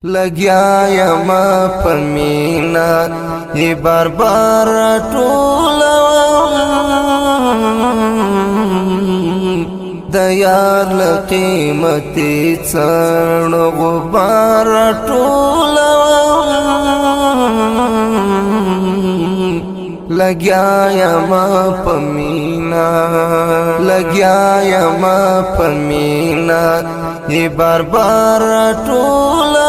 لگیا یما پمینا ای بار بار ټولوم د یار لقیمتي څڼ غبار ټولوم لگیا یما پمینا ای بار بار ټولوم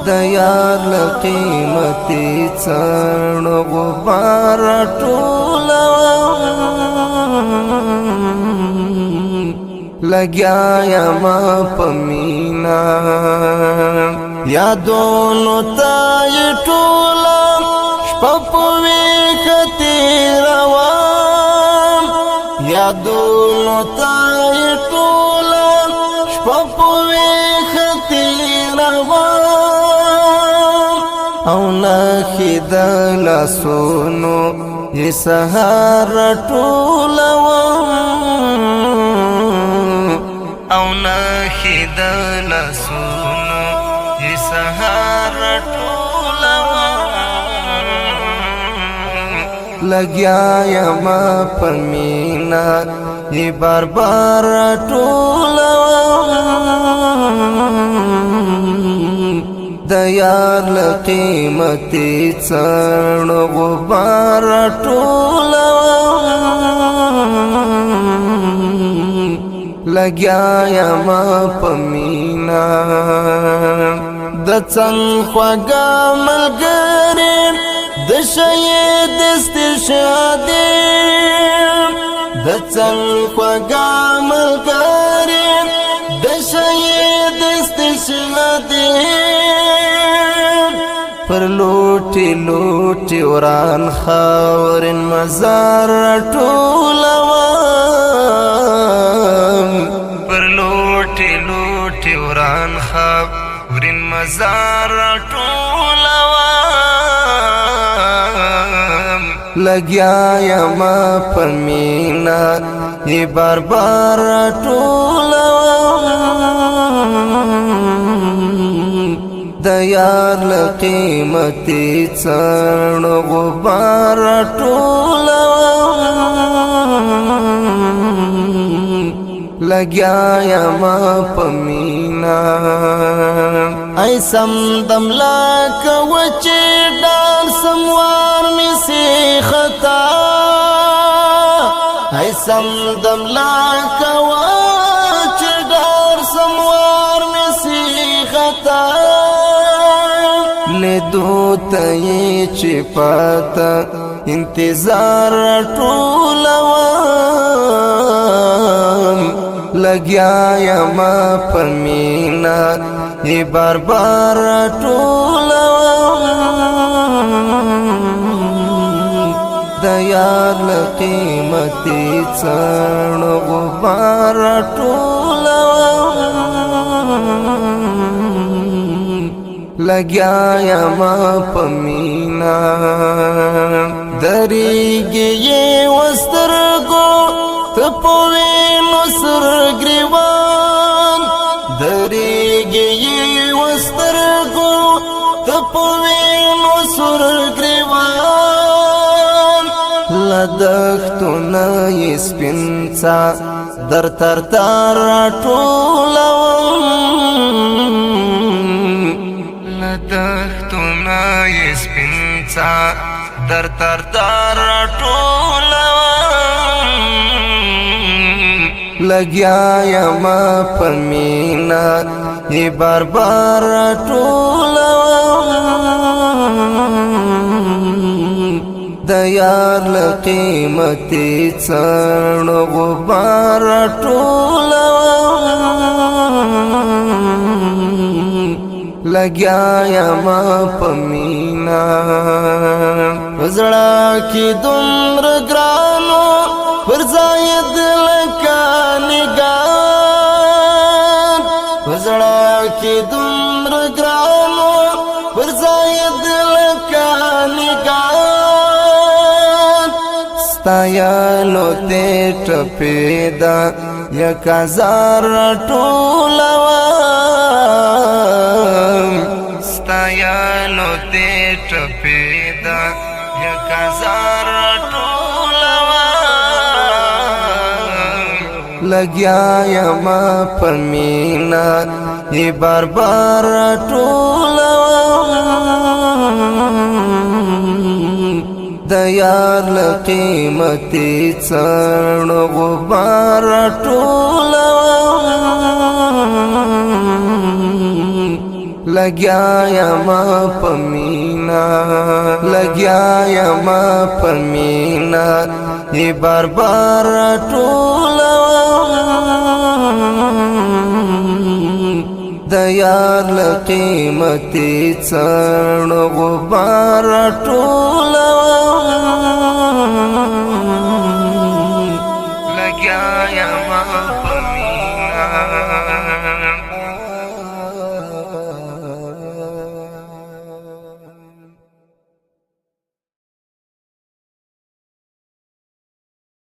د یار لقیمتي څڼ غبار ټولوم لگیا یما پمینا یادونو تای ټولا شپه په ویښه تېروم یادونو تای ټولا شپه په ویښه تېروم او نښې د لاسونو یې سهار ټولوم او نښې د لاسونو یې سهار ټولوم لګیا یما پر مینا یې بار بار ټولوم د یار لقیمتي څڼ غبار ټولوم لگیا یما پمینا د څنګ خواږه ملګري د شهید استشهادي د څنګ خواږه ملګري د شهید استشهادي پر لوټي لوټي وران خاورین مزار ټولوم پر لوټي لوټي وران خاورین مزار ټولوم لګیا یما پر مینا ای بار بار ټولوم د یار لقیمتي څڼ غبار ټولوم لگیا یما پمینا ای سم دم لکه وچې ډار سموار می سي خطا ای سم دم لکه وچې ډار سموار می سي خطا لیدو ته یې چې پاته انتظار ټولوم لگیا یما پر مینا ای بار بار ټولوم د یار لقیمتي څڼ غبار ټولوم لگیا یما پمینا دریږي یې وسترګو ته په وینو سر ګریوان دریږي یې وسترګو ته په وینو سر ګریوان له دښتونه یې سپین څا در تر تر ټولوم له دښتونه یې سپین څا در تر تر ټولوم لگیا یما پر مینا ای بار بار ټولوم د یار لقیمتي څڼ غبار ټولوم لگیا یما پمینا زړه کې دومره ګرانو پر زاید لکه نگار زړه کې دومره ګرانو پر زاید لکه نگار ستایلو ته ټپېدا یک هزار ټول لګیا یم پر مینا ای بار بار ټولوم د یار له قیمتي څڼو غبار ټولوم لګیا یم په مینا لګیا یم په مینا ای بار بار ټولوم د یار له قیمتي څڼو غبار ټولوم